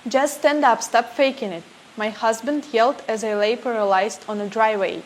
Just stand up, stop faking it, my husband yelled as I lay paralyzed on a driveway.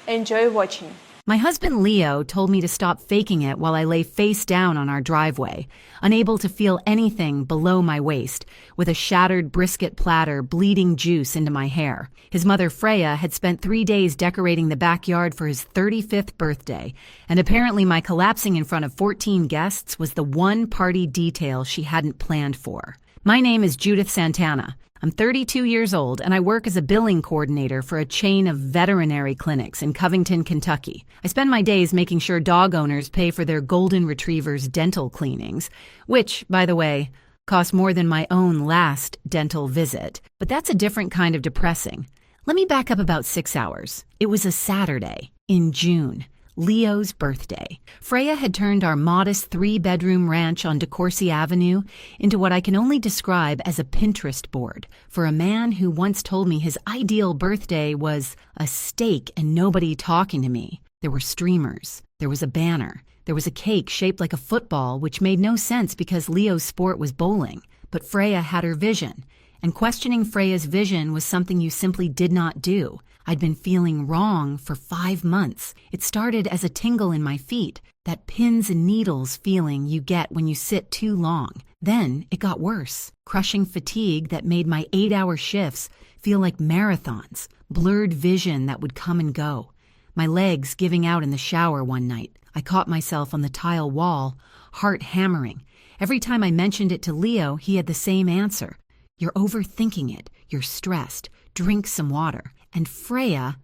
Enjoy watching. My husband Leo told me to stop faking it while I lay face down on our driveway, unable to feel anything below my waist, with a shattered brisket platter bleeding juice into my hair. His mother Freya had spent 3 days decorating the backyard for his 35th birthday, and apparently my collapsing in front of 14 guests was the one party detail she hadn't planned for. My name is Judith Santana. I'm 32 years old, and I work as a billing coordinator for a chain of veterinary clinics in Covington, Kentucky. I spend my days making sure dog owners pay for their golden retrievers' dental cleanings, which, by the way, cost more than my own last dental visit. But that's a different kind of depressing. Let me back up about 6 hours. It was a Saturday in June. Leo's birthday. Freya had turned our modest 3-bedroom ranch on DeCourcy Avenue into what I can only describe as a Pinterest board for a man who once told me his ideal birthday was a steak and nobody talking to me. There were streamers. There was a banner. There was a cake shaped like a football, which made no sense because Leo's sport was bowling. But Freya had her vision, and questioning Freya's vision was something you simply did not do. I'd been feeling wrong for 5 months. It started as a tingle in my feet, that pins and needles feeling you get when you sit too long. Then it got worse, crushing fatigue that made my 8-hour shifts feel like marathons, blurred vision that would come and go. My legs giving out in the shower one night. I caught myself on the tile wall, heart hammering. Every time I mentioned it to Leo, he had the same answer. You're overthinking it. You're stressed. Drink some water. And Freya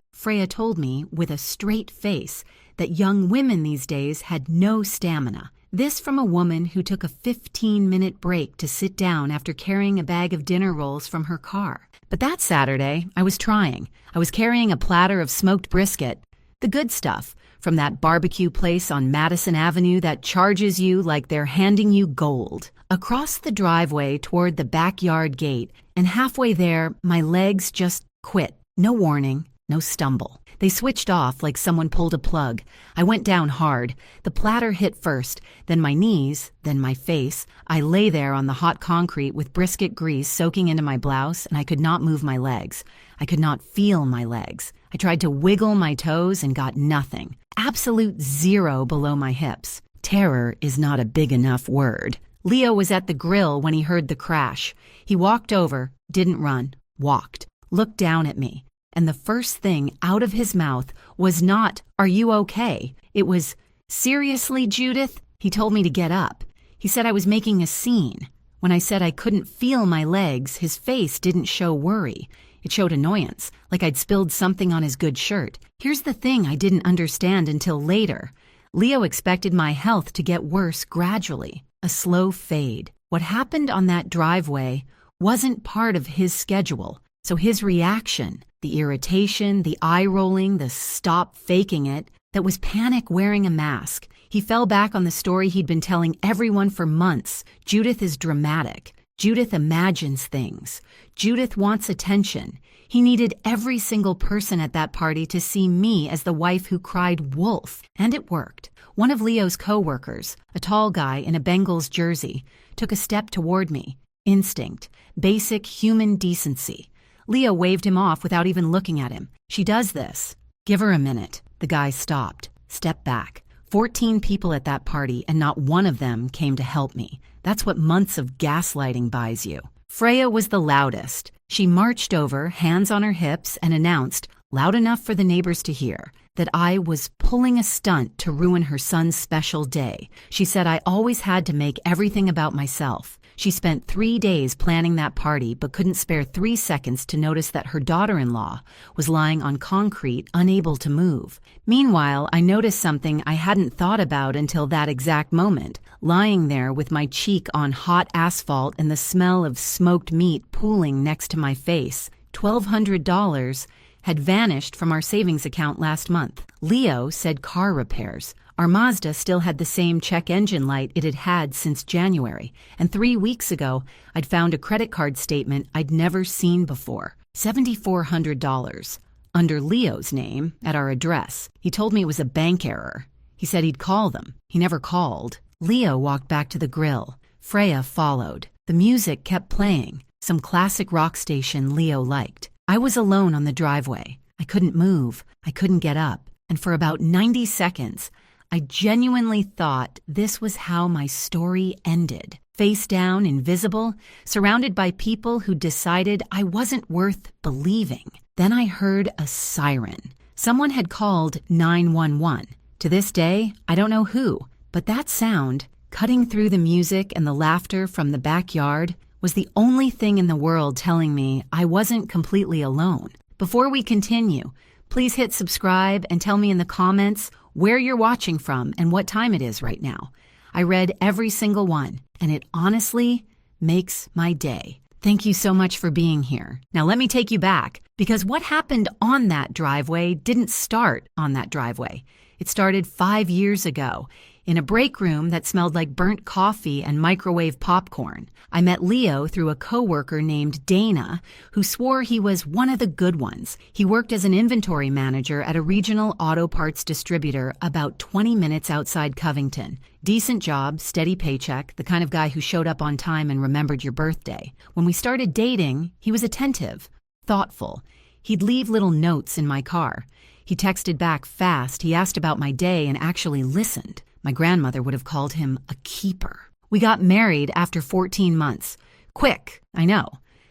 told me with a straight face that young women these days had no stamina. This from a woman who took a 15-minute break to sit down after carrying a bag of dinner rolls from her car. But that Saturday, I was trying. I was carrying a platter of smoked brisket, the good stuff, from that barbecue place on Madison Avenue that charges you like they're handing you gold. Across the driveway toward the backyard gate, and halfway there, my legs just quit. No warning, no stumble. They switched off like someone pulled a plug. I went down hard. The platter hit first, then my knees, then my face. I lay there on the hot concrete with brisket grease soaking into my blouse, and I could not move my legs. I could not feel my legs. I tried to wiggle my toes and got nothing. Absolute zero below my hips. Terror is not a big enough word. Leo was at the grill when he heard the crash. He walked over, didn't run, walked, looked down at me. And the first thing out of his mouth was not, "Are you okay?" It was, "Seriously, Judith?" He told me to get up. He said I was making a scene. When I said I couldn't feel my legs, his face didn't show worry. It showed annoyance, like I'd spilled something on his good shirt. Here's the thing I didn't understand until later. Leo expected my health to get worse gradually, a slow fade. What happened on that driveway wasn't part of his schedule. So his reaction, the irritation, the eye-rolling, the stop faking it, that was panic wearing a mask. He fell back on the story he'd been telling everyone for months. Judith is dramatic. Judith imagines things. Judith wants attention. He needed every single person at that party to see me as the wife who cried wolf. And it worked. One of Leo's co-workers, a tall guy in a Bengals jersey, took a step toward me. Instinct. Basic human decency. Leo waved him off without even looking at him. She does this. Give her a minute. The guy stopped. Stepped back. 14 people at that party, and not one of them came to help me. That's what months of gaslighting buys you. Freya was the loudest. She marched over, hands on her hips, and announced, loud enough for the neighbors to hear, that I was pulling a stunt to ruin her son's special day. She said I always had to make everything about myself. She spent 3 days planning that party but couldn't spare 3 seconds to notice that her daughter-in-law was lying on concrete, unable to move. Meanwhile, I noticed something I hadn't thought about until that exact moment, lying there with my cheek on hot asphalt and the smell of smoked meat pooling next to my face. $1,200 had vanished from our savings account last month. Leo said car repairs. Our Mazda still had the same check engine light it had had since January, and 3 weeks ago, I'd found a credit card statement I'd never seen before. $7,400. Under Leo's name, at our address. He told me it was a bank error. He said he'd call them. He never called. Leo walked back to the grill. Freya followed. The music kept playing. some classic rock station Leo liked. I was alone on the driveway. I couldn't move. I couldn't get up. And for about 90 seconds, I genuinely thought this was how my story ended. Face down, invisible, surrounded by people who decided I wasn't worth believing. Then I heard a siren. Someone had called 911. To this day, I don't know who, but that sound, cutting through the music and the laughter from the backyard, was the only thing in the world telling me I wasn't completely alone. Before we continue, please hit subscribe and tell me in the comments where you're watching from and what time it is right now. I read every single one, and it honestly makes my day. Thank you so much for being here. Now let me take you back, because what happened on that driveway didn't start on that driveway. It started 5 years ago, in a break room that smelled like burnt coffee and microwave popcorn. I met Leo through a coworker named Dana, who swore he was one of the good ones. He worked as an inventory manager at a regional auto parts distributor about 20 minutes outside Covington. Decent job, steady paycheck, the kind of guy who showed up on time and remembered your birthday. When we started dating, he was attentive, thoughtful. He'd leave little notes in my car. He texted back fast. He asked about my day and actually listened. My grandmother would have called him a keeper. We got married after 14 months. Quick, I know.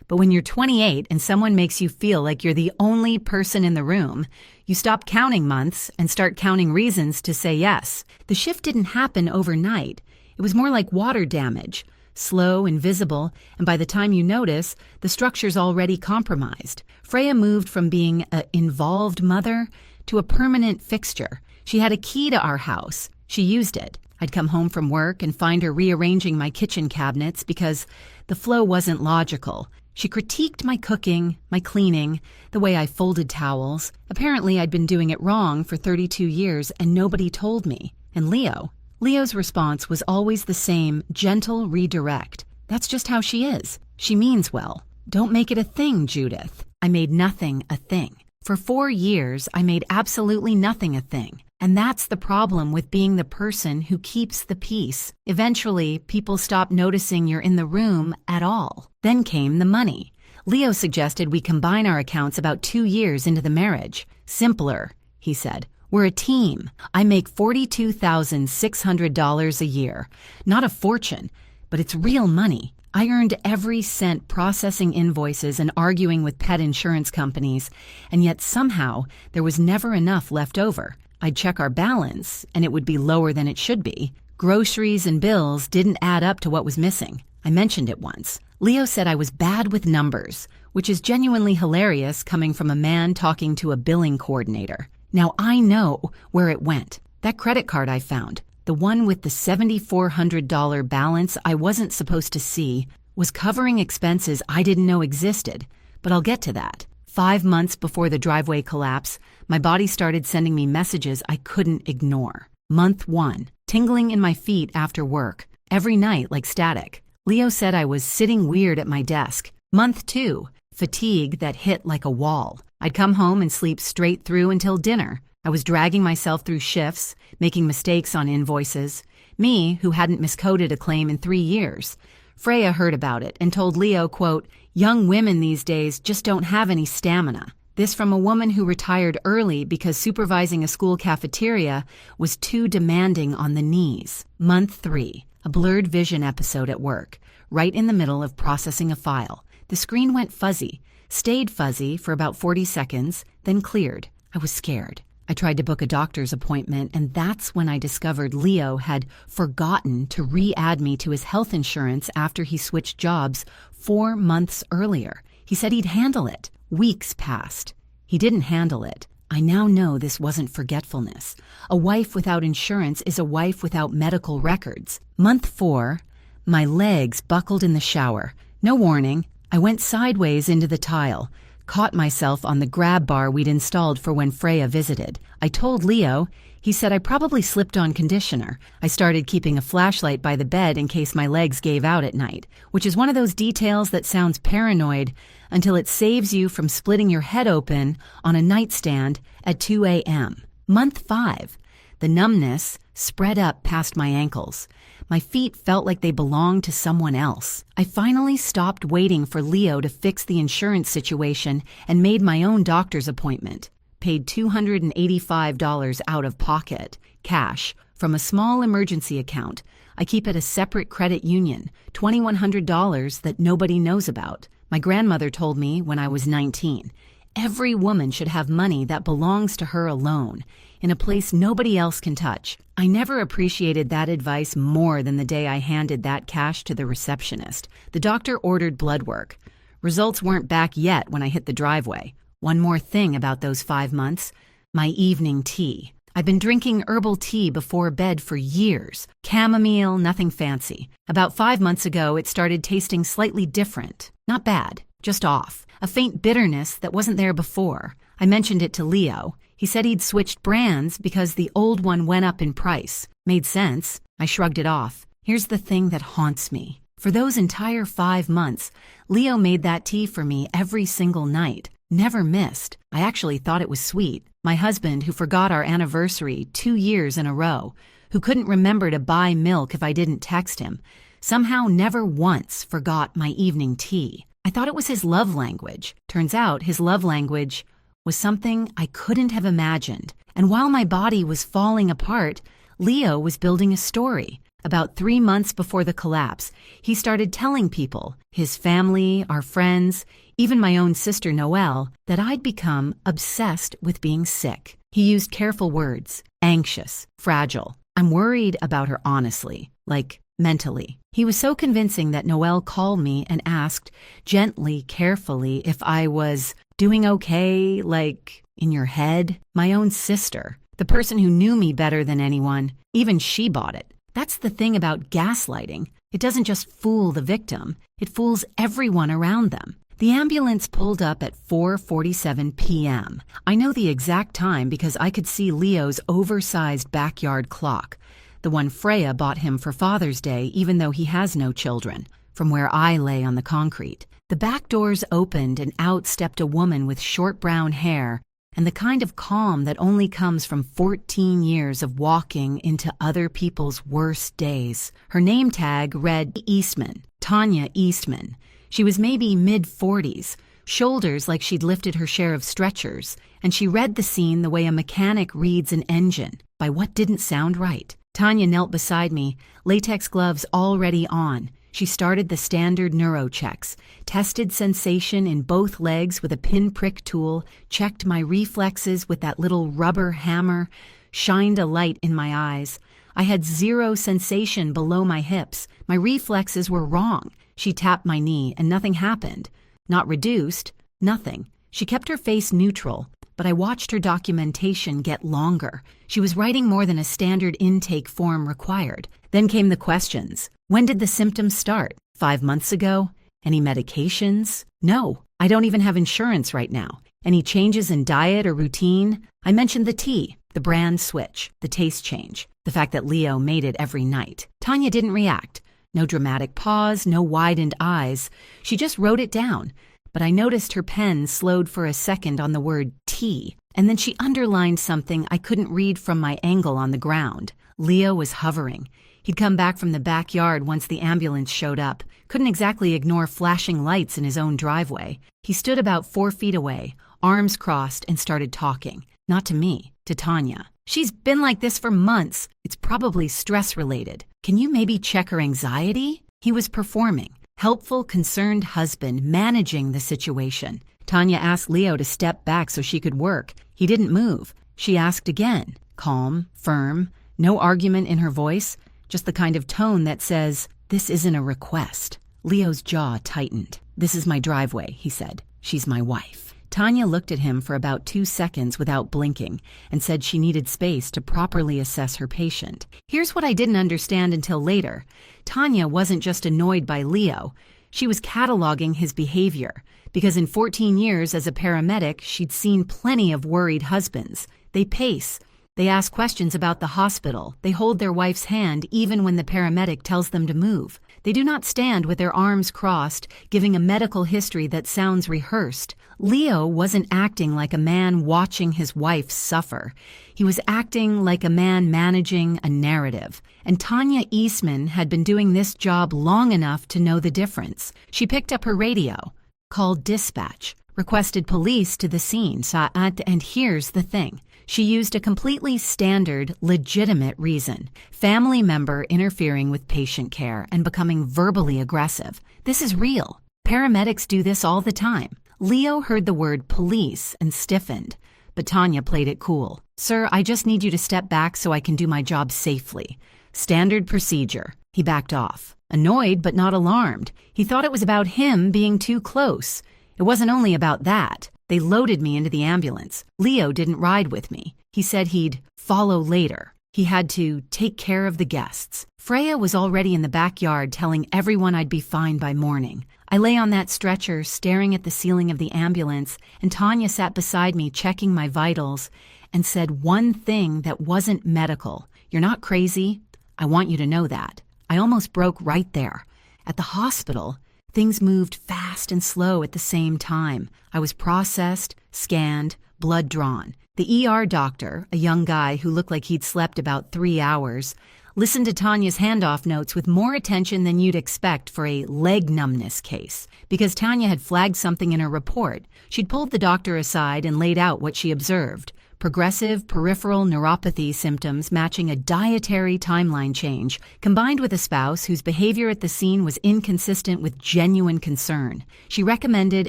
But when you're 28 and someone makes you feel like you're the only person in the room, you stop counting months and start counting reasons to say yes. The shift didn't happen overnight. It was more like water damage. Slow, invisible, and by the time you notice, the structure's already compromised. Freya moved from being an involved mother to a permanent fixture. She had a key to our house. She used it. I'd come home from work and find her rearranging my kitchen cabinets because the flow wasn't logical. She critiqued my cooking, my cleaning, the way I folded towels. Apparently, I'd been doing it wrong for 32 years and nobody told me. And Leo's response was always the same, gentle redirect. That's just how she is. She means well. Don't make it a thing, Judith. I made nothing a thing. For 4 years, I made absolutely nothing a thing. And that's the problem with being the person who keeps the peace. Eventually, people stop noticing you're in the room at all. Then came the money. Leo suggested we combine our accounts about 2 years into the marriage. Simpler, he said. We're a team. I make $42,600 a year. Not a fortune, but it's real money. I earned every cent processing invoices and arguing with pet insurance companies, and yet somehow there was never enough left over. I'd check our balance, and it would be lower than it should be. Groceries and bills didn't add up to what was missing. I mentioned it once. Leo said I was bad with numbers, which is genuinely hilarious coming from a man talking to a billing coordinator. Now I know where it went. That credit card I found, the one with the $7,400 balance I wasn't supposed to see, was covering expenses I didn't know existed. But I'll get to that. 5 months before the driveway collapse, my body started sending me messages I couldn't ignore. Month 1, tingling in my feet after work, every night like static. Leo said I was sitting weird at my desk. Month 2, fatigue that hit like a wall. I'd come home and sleep straight through until dinner. I was dragging myself through shifts, making mistakes on invoices. Me, who hadn't miscoded a claim in 3 years. Freya heard about it and told Leo, quote, "Young women these days just don't have any stamina." This from a woman who retired early because supervising a school cafeteria was too demanding on the knees. Month 3, a blurred vision episode at work, right in the middle of processing a file. The screen went fuzzy, stayed fuzzy for about 40 seconds, then cleared. I was scared. I tried to book a doctor's appointment, and that's when I discovered Leo had forgotten to re-add me to his health insurance after he switched jobs 4 months earlier. He said he'd handle it. Weeks passed. He didn't handle it. I now know this wasn't forgetfulness. A wife without insurance is a wife without medical records. Month 4, my legs buckled in the shower. No warning. I went sideways into the tile. Caught myself on the grab bar we'd installed for when Freya visited. I told Leo. He said I probably slipped on conditioner. I started keeping a flashlight by the bed in case my legs gave out at night, which is one of those details that sounds paranoid until it saves you from splitting your head open on a nightstand at 2 a.m. Month 5. The numbness spread up past my ankles. My feet felt like they belonged to someone else. I finally stopped waiting for Leo to fix the insurance situation and made my own doctor's appointment. Paid $285 out of pocket, cash, from a small emergency account. I keep at a separate credit union, $2,100 that nobody knows about. My grandmother told me when I was 19, every woman should have money that belongs to her alone, in a place nobody else can touch. I never appreciated that advice more than the day I handed that cash to the receptionist. The doctor ordered blood work. Results weren't back yet when I hit the driveway. One more thing about those 5 months, my evening tea. I've been drinking herbal tea before bed for years. Chamomile, nothing fancy. About 5 months ago, it started tasting slightly different. Not bad, just off. A faint bitterness that wasn't there before. I mentioned it to Leo. He said he'd switched brands because the old one went up in price. Made sense. I shrugged it off. Here's the thing that haunts me. For those entire 5 months, Leo made that tea for me every single night. Never missed. I actually thought it was sweet. My husband, who forgot our anniversary 2 years in a row, who couldn't remember to buy milk if I didn't text him, somehow never once forgot my evening tea. I thought it was his love language. Turns out his love language was something I couldn't have imagined. And while my body was falling apart, Leo was building a story. About 3 months before the collapse, he started telling people, his family, our friends, even my own sister Noelle, that I'd become obsessed with being sick. He used careful words, anxious, fragile. I'm worried about her honestly, like mentally. He was so convincing that Noelle called me and asked, gently, carefully, if I was doing okay, like in your head. My own sister, the person who knew me better than anyone, even she bought it. That's the thing about gaslighting. It doesn't just fool the victim, it fools everyone around them. The ambulance pulled up at 4:47 p.m. I know the exact time because I could see Leo's oversized backyard clock, the one Freya bought him for Father's Day even though he has no children, from where I lay on the concrete. The back doors opened and out stepped a woman with short brown hair and the kind of calm that only comes from 14 years of walking into other people's worst days. Her name tag read Eastman, Tanya Eastman. She was maybe mid-40s, shoulders like she'd lifted her share of stretchers, and she read the scene the way a mechanic reads an engine, by what didn't sound right. Tanya knelt beside me, latex gloves already on. She started the standard neuro checks, tested sensation in both legs with a pinprick tool, checked my reflexes with that little rubber hammer, shined a light in my eyes. I had zero sensation below my hips. My reflexes were wrong. She tapped my knee and nothing happened. Not reduced, nothing. She kept her face neutral, but I watched her documentation get longer. She was writing more than a standard intake form required. Then came the questions. When did the symptoms start? 5 months ago? Any medications? No, I don't even have insurance right now. Any changes in diet or routine? I mentioned the tea, the brand switch, the taste change, the fact that Leo made it every night. Tanya didn't react. No dramatic pause, no widened eyes. She just wrote it down. But I noticed her pen slowed for a second on the word tea, and then she underlined something I couldn't read from my angle on the ground. Leo was hovering. He'd come back from the backyard once the ambulance showed up. Couldn't exactly ignore flashing lights in his own driveway. He stood about 4 feet away, arms crossed, and started talking. Not to me, to Tanya. She's been like this for months. It's probably stress-related. Can you maybe check her anxiety? He was performing. Helpful, concerned husband managing the situation. Tanya asked Leo to step back so she could work. He didn't move. She asked again. Calm, firm, no argument in her voice, just the kind of tone that says, this isn't a request. Leo's jaw tightened. This is my driveway, he said. She's my wife. Tanya looked at him for about 2 seconds without blinking and said she needed space to properly assess her patient. Here's what I didn't understand until later. Tanya wasn't just annoyed by Leo. She was cataloging his behavior, because in 14 years as a paramedic, she'd seen plenty of worried husbands. They pace. They ask questions about the hospital. They hold their wife's hand even when the paramedic tells them to move. They do not stand with their arms crossed, giving a medical history that sounds rehearsed. Leo wasn't acting like a man watching his wife suffer. He was acting like a man managing a narrative. And Tanya Eastman had been doing this job long enough to know the difference. She picked up her radio, called dispatch, requested police to the scene, and here's the thing. She used a completely standard, legitimate reason. Family member interfering with patient care and becoming verbally aggressive. This is real. Paramedics do this all the time. Leo heard the word police and stiffened, but Tanya played it cool. Sir, I just need you to step back so I can do my job safely. Standard procedure. He backed off. Annoyed but not alarmed. He thought it was about him being too close. It wasn't only about that. They loaded me into the ambulance. Leo didn't ride with me. He said he'd follow later. He had to take care of the guests. Freya was already in the backyard telling everyone I'd be fine by morning. I lay on that stretcher staring at the ceiling of the ambulance, and Tanya sat beside me checking my vitals and said one thing that wasn't medical. You're not crazy. I want you to know that. I almost broke right there. At the hospital, things moved fast and slow at the same time. I was processed, scanned, blood drawn. The ER doctor, a young guy who looked like he'd slept about 3 hours, listened to Tanya's handoff notes with more attention than you'd expect for a leg numbness case. Because Tanya had flagged something in her report, she'd pulled the doctor aside and laid out what she observed. Progressive peripheral neuropathy symptoms matching a dietary timeline change, combined with a spouse whose behavior at the scene was inconsistent with genuine concern. She recommended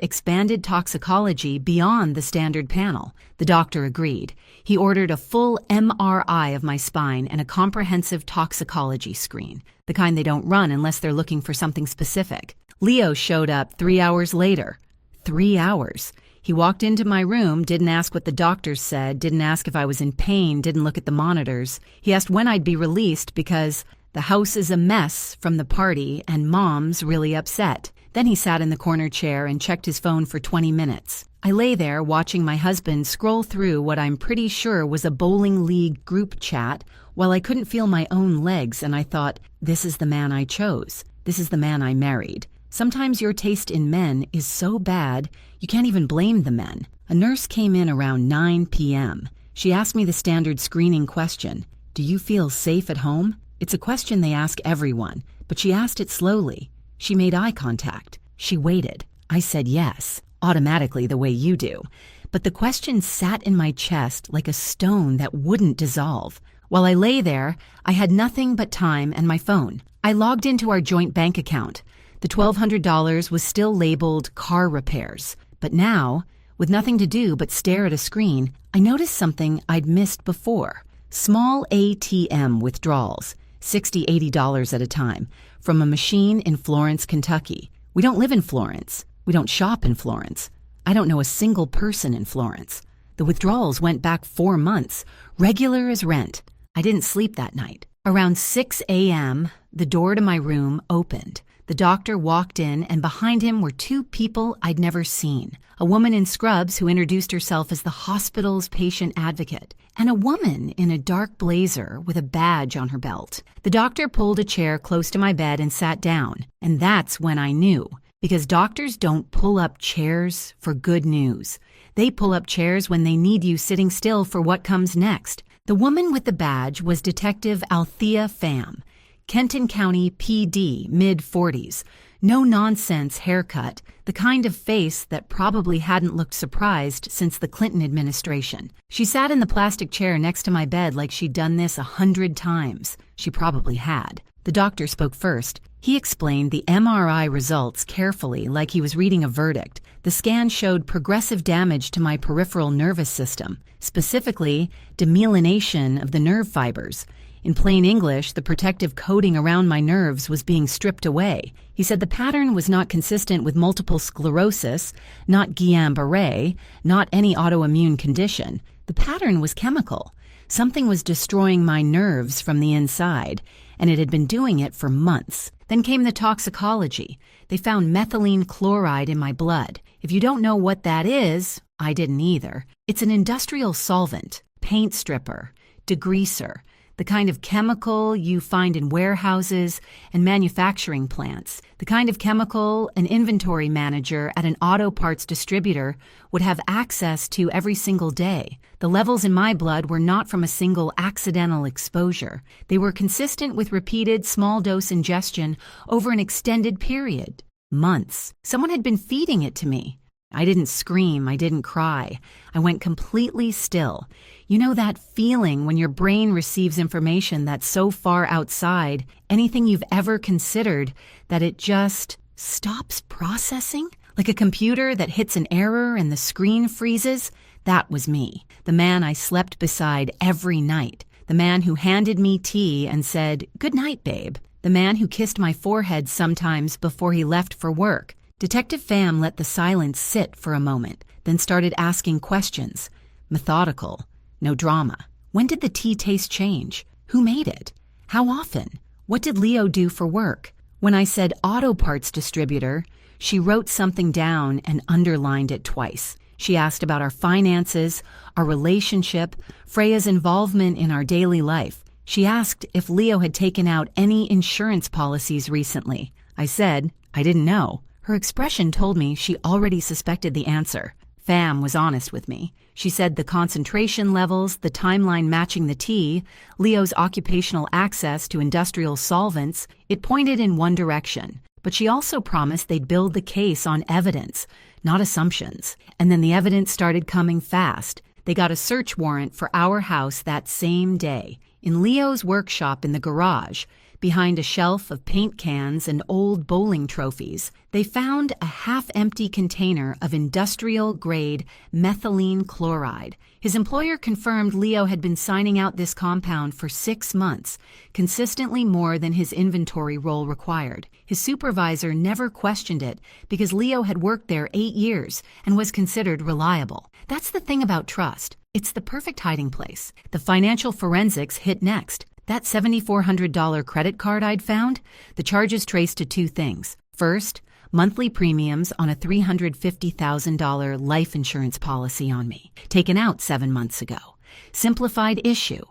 expanded toxicology beyond the standard panel. The doctor agreed. He ordered a full MRI of my spine and a comprehensive toxicology screen, the kind they don't run unless they're looking for something specific. Leo showed up 3 hours later. 3 hours. He walked into my room, didn't ask what the doctors said, didn't ask if I was in pain, didn't look at the monitors. He asked when I'd be released because the house is a mess from the party and Mom's really upset. Then he sat in the corner chair and checked his phone for 20 minutes. I lay there watching my husband scroll through what I'm pretty sure was a bowling league group chat while I couldn't feel my own legs, and I thought, this is the man I chose. This is the man I married. Sometimes your taste in men is so bad, you can't even blame the men. A nurse came in around 9 p.m. She asked me the standard screening question, do you feel safe at home? It's a question they ask everyone, but she asked it slowly. She made eye contact. She waited. I said yes, automatically the way you do. But the question sat in my chest like a stone that wouldn't dissolve. While I lay there, I had nothing but time and my phone. I logged into our joint bank account. The $1,200 was still labeled car repairs. But now, with nothing to do but stare at a screen, I noticed something I'd missed before. Small ATM withdrawals, $60, $80 at a time, from a machine in Florence, Kentucky. We don't live in Florence. We don't shop in Florence. I don't know a single person in Florence. The withdrawals went back 4 months, regular as rent. I didn't sleep that night. Around 6 a.m., the door to my room opened. The doctor walked in, and behind him were 2 people I'd never seen. A woman in scrubs who introduced herself as the hospital's patient advocate, and a woman in a dark blazer with a badge on her belt. The doctor pulled a chair close to my bed and sat down, and that's when I knew. Because doctors don't pull up chairs for good news. They pull up chairs when they need you sitting still for what comes next. The woman with the badge was Detective Althea Pham, Kenton County PD, mid-40s. No-nonsense haircut, the kind of face that probably hadn't looked surprised since the Clinton administration. She sat in the plastic chair next to my bed like she'd done this 100 times. She probably had. The doctor spoke first. He explained the MRI results carefully, like he was reading a verdict. The scan showed progressive damage to my peripheral nervous system, specifically demyelination of the nerve fibers. In plain English, the protective coating around my nerves was being stripped away. He said the pattern was not consistent with multiple sclerosis, not Guillain-Barré, not any autoimmune condition. The pattern was chemical. Something was destroying my nerves from the inside, and it had been doing it for months. Then came the toxicology. They found methylene chloride in my blood. If you don't know what that is, I didn't either. It's an industrial solvent, paint stripper, degreaser. the kind of chemical you find in warehouses and manufacturing plants, the kind of chemical an inventory manager at an auto parts distributor would have access to every single day. The levels in my blood were not from a single accidental exposure. They were consistent with repeated small-dose ingestion over an extended period. Months. Someone had been feeding it to me. I didn't scream, I didn't cry. I went completely still. You know that feeling when your brain receives information that's so far outside anything you've ever considered that it just stops processing? Like a computer that hits an error and the screen freezes? That was me. The man I slept beside every night. The man who handed me tea and said, "Good night, babe." The man who kissed my forehead sometimes before he left for work. Detective Pham let the silence sit for a moment, then started asking questions. Methodical. No drama. When did the tea taste change? Who made it? How often? What did Leo do for work? When I said auto parts distributor, she wrote something down and underlined it twice. She asked about our finances, our relationship, Freya's involvement in our daily life. She asked if Leo had taken out any insurance policies recently. I said I didn't know. Her expression told me she already suspected the answer. Pham was honest with me. She said the concentration levels, the timeline matching the tea, Leo's occupational access to industrial solvents, it pointed in one direction. But she also promised they'd build the case on evidence, not assumptions. And then the evidence started coming fast. They got a search warrant for our house that same day. In Leo's workshop in the garage, behind a shelf of paint cans and old bowling trophies, they found a half-empty container of industrial-grade methylene chloride. His employer confirmed Leo had been signing out this compound for 6 months, consistently more than his inventory role required. His supervisor never questioned it because Leo had worked there 8 years and was considered reliable. That's the thing about trust. It's the perfect hiding place. The financial forensics hit next. That $7,400 credit card I'd found, the charges traced to 2 things. First, monthly premiums on a $350,000 life insurance policy on me, taken out 7 months ago. Simplified issue.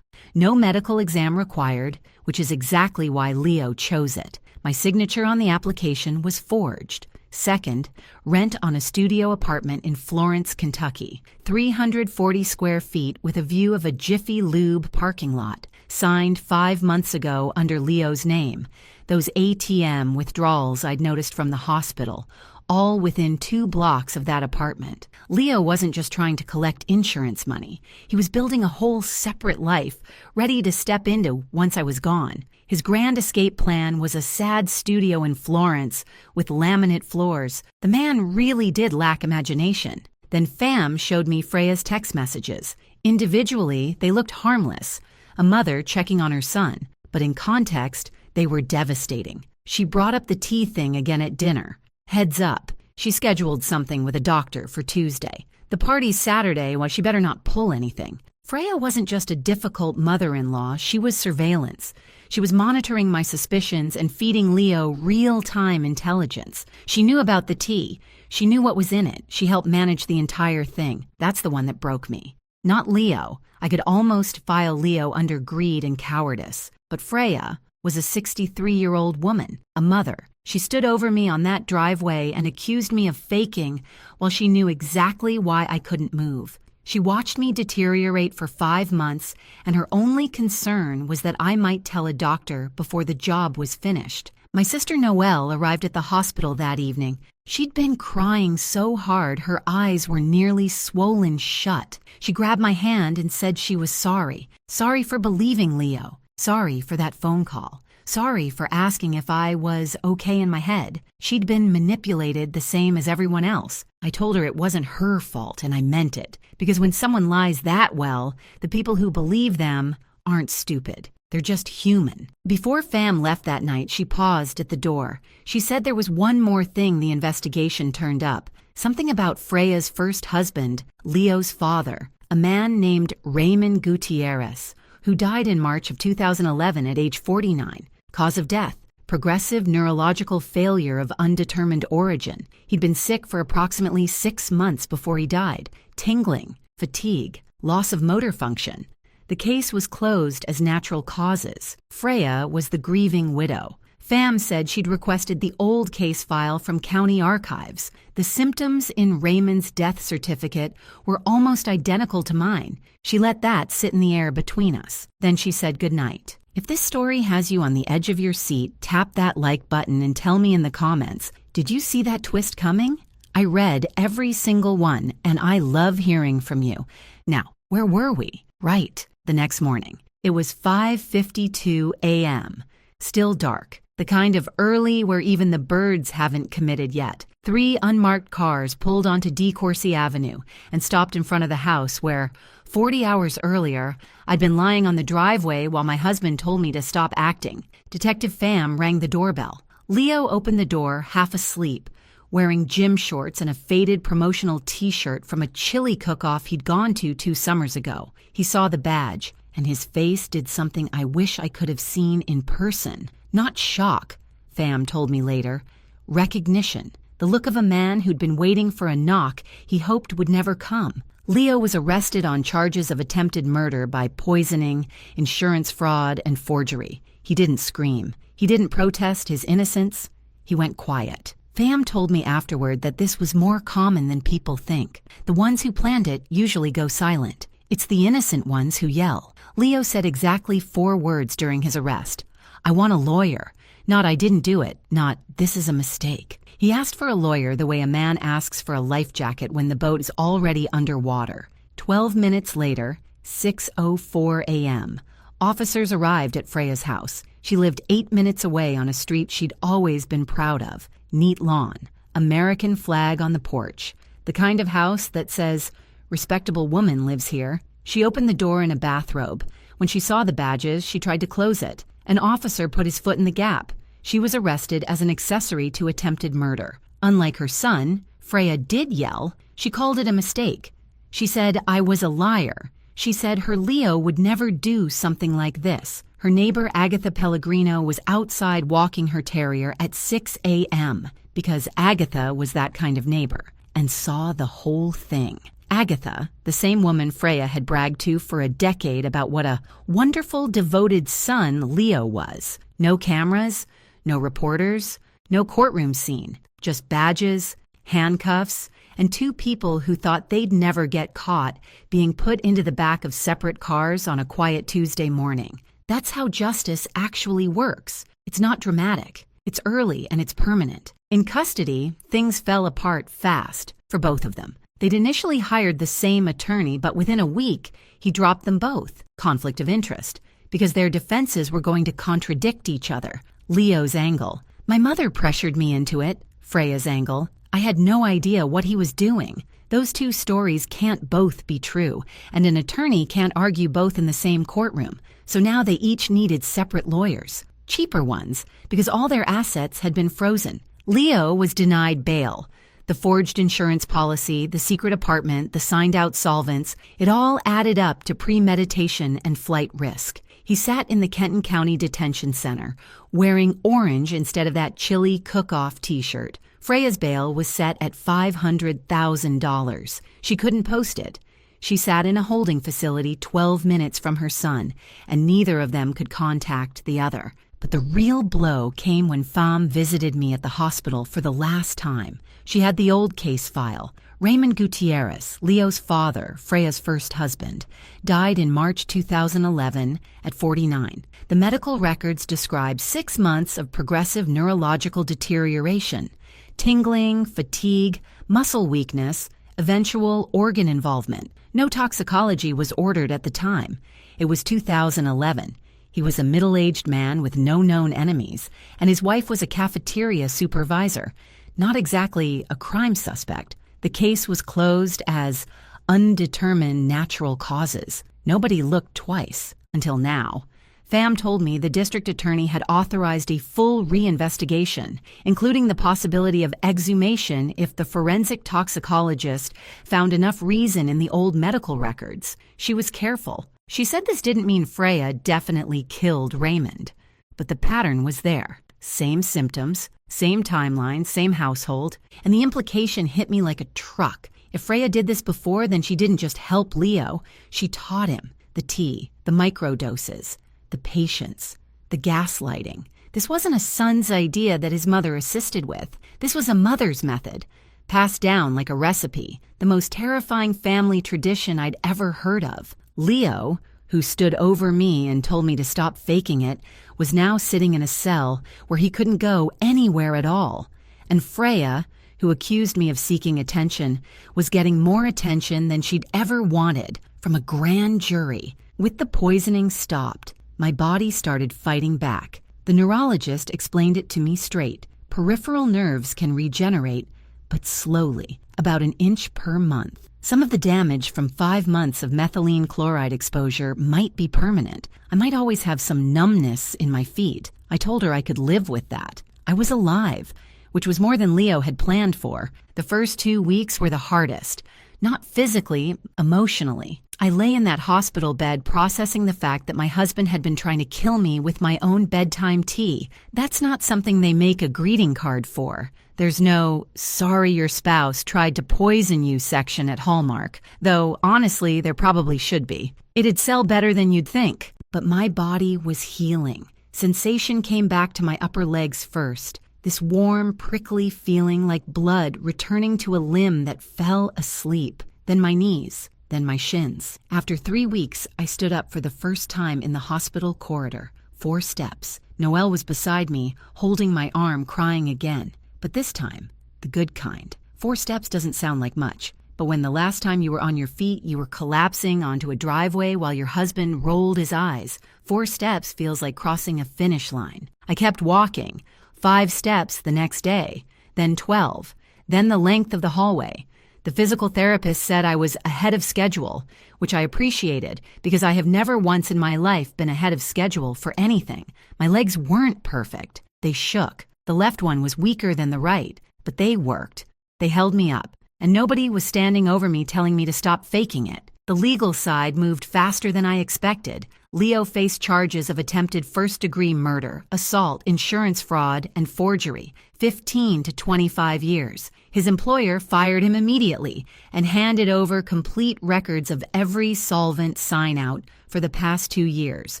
No medical exam required, which is exactly why Leo chose it. My signature on the application was forged. Second, rent on a studio apartment in Florence, Kentucky, 340 square feet with a view of a Jiffy Lube parking lot, signed 5 months ago under Leo's name. Those ATM withdrawals I'd noticed from the hospital, all within 2 blocks of that apartment. Leo wasn't just trying to collect insurance money. He was building a whole separate life, ready to step into once I was gone. His grand escape plan was a sad studio in Florence with laminate floors. The man really did lack imagination. Then Pham showed me Freya's text messages. Individually, they looked harmless, a mother checking on her son. But in context, they were devastating. She brought up the tea thing again at dinner. Heads up, she scheduled something with a doctor for Tuesday. The party's Saturday, well, she better not pull anything. Freya wasn't just a difficult mother-in-law, she was surveillance. She was monitoring my suspicions and feeding Leo real-time intelligence. She knew about the tea. She knew what was in it. She helped manage the entire thing. That's the one that broke me. Not Leo. I could almost file Leo under greed and cowardice. But Freya was a 63-year-old woman, a mother. She stood over me on that driveway and accused me of faking while she knew exactly why I couldn't move. She watched me deteriorate for 5 months, and her only concern was that I might tell a doctor before the job was finished. My sister Noelle arrived at the hospital that evening. She'd been crying so hard her eyes were nearly swollen shut. She grabbed my hand and said she was sorry. Sorry for believing Leo. Sorry for that phone call. Sorry for asking if I was okay in my head. She'd been manipulated the same as everyone else. I told her it wasn't her fault, and I meant it. Because when someone lies that well, the people who believe them aren't stupid. They're just human. Before Pham left that night, she paused at the door. She said there was one more thing the investigation turned up. Something about Freya's first husband, Leo's father, a man named Raymond Gutierrez, who died in March of 2011 at age 49. Cause of death: progressive neurological failure of undetermined origin. He'd been sick for approximately 6 months before he died. Tingling, fatigue, loss of motor function. The case was closed as natural causes. Freya was the grieving widow. Fam said she'd requested the old case file from county archives. The symptoms in Raymond's death certificate were almost identical to mine. She let that sit in the air between us. Then she said goodnight. If this story has you on the edge of your seat, tap that like button and tell me in the comments, did you see that twist coming? I read every single one, and I love hearing from you. Now, where were we? Right, the next morning. It was 5:52 a.m. Still dark. The kind of early where even the birds haven't committed yet. 3 unmarked cars pulled onto DeCourcy Avenue and stopped in front of the house where, 40 hours earlier, I'd been lying on the driveway while my husband told me to stop acting. Detective Pham rang the doorbell. Leo opened the door, half asleep, wearing gym shorts and a faded promotional t-shirt from a chili cook-off he'd gone to 2 summers ago. He saw the badge, and his face did something I wish I could have seen in person. Not shock, Pham told me later. Recognition. The look of a man who'd been waiting for a knock he hoped would never come. Leo was arrested on charges of attempted murder by poisoning, insurance fraud, and forgery. He didn't scream. He didn't protest his innocence. He went quiet. Pham told me afterward that this was more common than people think. The ones who planned it usually go silent. It's the innocent ones who yell. Leo said exactly 4 words during his arrest. I want a lawyer. Not I didn't do it. Not this is a mistake. He asked for a lawyer the way a man asks for a life jacket when the boat is already underwater. 12 minutes later, 6:04 a.m., officers arrived at Freya's house. She lived 8 minutes away on a street she'd always been proud of. Neat lawn, American flag on the porch, the kind of house that says, respectable woman lives here. She opened the door in a bathrobe. When she saw the badges, she tried to close it. An officer put his foot in the gap. She was arrested as an accessory to attempted murder. Unlike her son, Freya did yell. She called it a mistake. She said, I was a liar. She said her Leo would never do something like this. Her neighbor Agatha Pellegrino was outside walking her terrier at 6 a.m. because Agatha was that kind of neighbor and saw the whole thing. Agatha, the same woman Freya had bragged to for a decade about what a wonderful, devoted son Leo was. No cameras, no reporters, no courtroom scene, just badges, handcuffs, and 2 people who thought they'd never get caught being put into the back of separate cars on a quiet Tuesday morning. That's how justice actually works. It's not dramatic. It's early and it's permanent. In custody, things fell apart fast for both of them. They'd initially hired the same attorney, but within a week, he dropped them both. Conflict of interest, because their defenses were going to contradict each other. Leo's angle. My mother pressured me into it. Freya's angle. I had no idea what he was doing. Those 2 stories can't both be true, and an attorney can't argue both in the same courtroom. So now they each needed separate lawyers. Cheaper ones, because all their assets had been frozen. Leo was denied bail. The forged insurance policy, the secret apartment, the signed-out solvents, it all added up to premeditation and flight risk. He sat in the Kenton County Detention Center, wearing orange instead of that chilly cook-off t-shirt. Freya's bail was set at $500,000. She couldn't post it. She sat in a holding facility 12 minutes from her son, and neither of them could contact the other. But the real blow came when Pham visited me at the hospital for the last time. She had the old case file. Raymond Gutierrez, Leo's father, Freya's first husband, died in March 2011 at 49. The medical records describe 6 months of progressive neurological deterioration, tingling, fatigue, muscle weakness, eventual organ involvement. No toxicology was ordered at the time. It was 2011. He was a middle-aged man with no known enemies, and his wife was a cafeteria supervisor. Not exactly a crime suspect. The case was closed as undetermined natural causes. Nobody looked twice, until now. Pham told me the district attorney had authorized a full reinvestigation, including the possibility of exhumation if the forensic toxicologist found enough reason in the old medical records. She was careful. She said this didn't mean Freya definitely killed Raymond, but the pattern was there. Same symptoms, same timeline, same household, and the implication hit me like a truck. If Freya did this before, then she didn't just help Leo, she taught him. The tea, the microdoses, the patience, the gaslighting. This wasn't a son's idea that his mother assisted with. This was a mother's method, passed down like a recipe, the most terrifying family tradition I'd ever heard of. Leo, who stood over me and told me to stop faking it, was now sitting in a cell where he couldn't go anywhere at all. And Freya, who accused me of seeking attention, was getting more attention than she'd ever wanted from a grand jury. With the poisoning stopped, my body started fighting back. The neurologist explained it to me straight. Peripheral nerves can regenerate, but slowly, about an inch per month. Some of the damage from 5 months of methylene chloride exposure might be permanent. I might always have some numbness in my feet. I told her I could live with that. I was alive, which was more than Leo had planned for. The first 2 weeks were the hardest. Not physically, emotionally. I lay in that hospital bed processing the fact that my husband had been trying to kill me with my own bedtime tea. That's not something they make a greeting card for. There's no, sorry your spouse tried to poison you section at Hallmark, though honestly there probably should be. It'd sell better than you'd think. But my body was healing. Sensation came back to my upper legs first. This warm, prickly feeling like blood returning to a limb that fell asleep. Then my knees. Then my shins. After 3 weeks, I stood up for the first time in the hospital corridor. 4 steps. Noelle was beside me, holding my arm, crying again. But this time, the good kind. 4 steps doesn't sound like much. But when the last time you were on your feet, you were collapsing onto a driveway while your husband rolled his eyes. 4 steps feels like crossing a finish line. I kept walking. 5 steps the next day. Then 12. Then the length of the hallway. The physical therapist said I was ahead of schedule, which I appreciated because I have never once in my life been ahead of schedule for anything. My legs weren't perfect. They shook. The left one was weaker than the right, but they worked. They held me up, and nobody was standing over me telling me to stop faking it. The legal side moved faster than I expected. Leo faced charges of attempted first-degree murder, assault, insurance fraud, and forgery, 15 to 25 years. His employer fired him immediately and handed over complete records of every solvent sign-out for the past 2 years.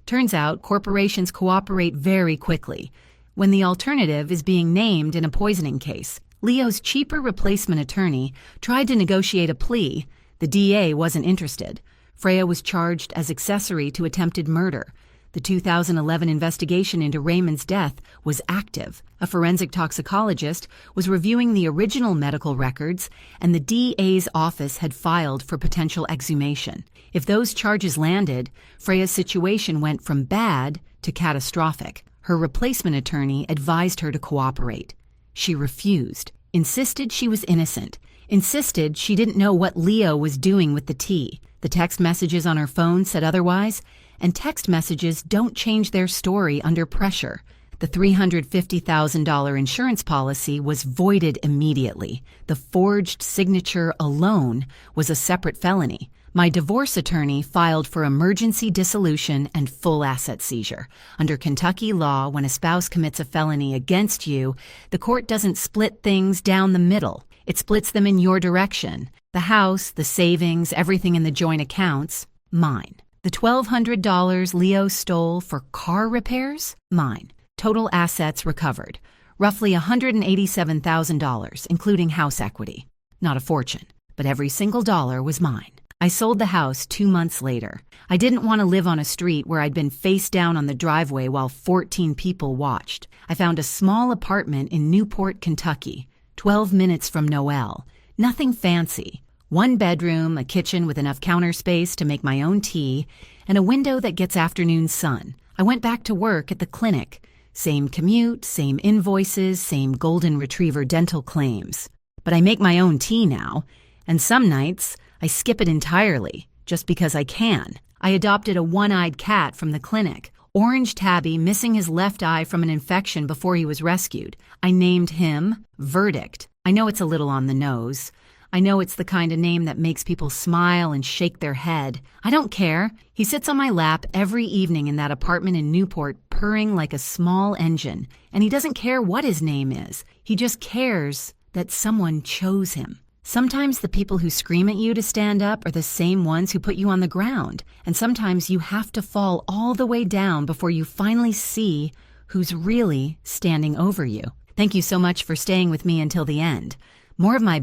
Turns out corporations cooperate very quickly when the alternative is being named in a poisoning case. Leo's cheaper replacement attorney tried to negotiate a plea. The DA wasn't interested. Freya was charged as accessory to attempted murder. The 2011 investigation into Raymond's death was active. A forensic toxicologist was reviewing the original medical records, and the DA's office had filed for potential exhumation. If those charges landed, Freya's situation went from bad to catastrophic. Her replacement attorney advised her to cooperate. She refused, insisted she was innocent, insisted she didn't know what Leo was doing with the tea. The text messages on her phone said otherwise, and text messages don't change their story under pressure. The $350,000 insurance policy was voided immediately. The forged signature alone was a separate felony. My divorce attorney filed for emergency dissolution and full asset seizure. Under Kentucky law, when a spouse commits a felony against you, the court doesn't split things down the middle. It splits them in your direction. The house, the savings, everything in the joint accounts, mine. The $1,200 Leo stole for car repairs, mine. Total assets recovered, roughly $187,000, including house equity. Not a fortune, but every single dollar was mine. I sold the house 2 months later. I didn't want to live on a street where I'd been face down on the driveway while 14 people watched. I found a small apartment in Newport, Kentucky, 12 minutes from Noelle. Nothing fancy. 1 bedroom, a kitchen with enough counter space to make my own tea, and a window that gets afternoon sun. I went back to work at the clinic. Same commute, same invoices, same golden retriever dental claims. But I make my own tea now, and some nights I skip it entirely, just because I can. I adopted a one-eyed cat from the clinic, Orange Tabby, missing his left eye from an infection before he was rescued. I named him Verdict. I know it's a little on the nose. I know it's the kind of name that makes people smile and shake their head. I don't care. He sits on my lap every evening in that apartment in Newport, purring like a small engine. And he doesn't care what his name is. He just cares that someone chose him. Sometimes the people who scream at you to stand up are the same ones who put you on the ground, and sometimes you have to fall all the way down before you finally see who's really standing over you. Thank you so much for staying with me until the end. More of my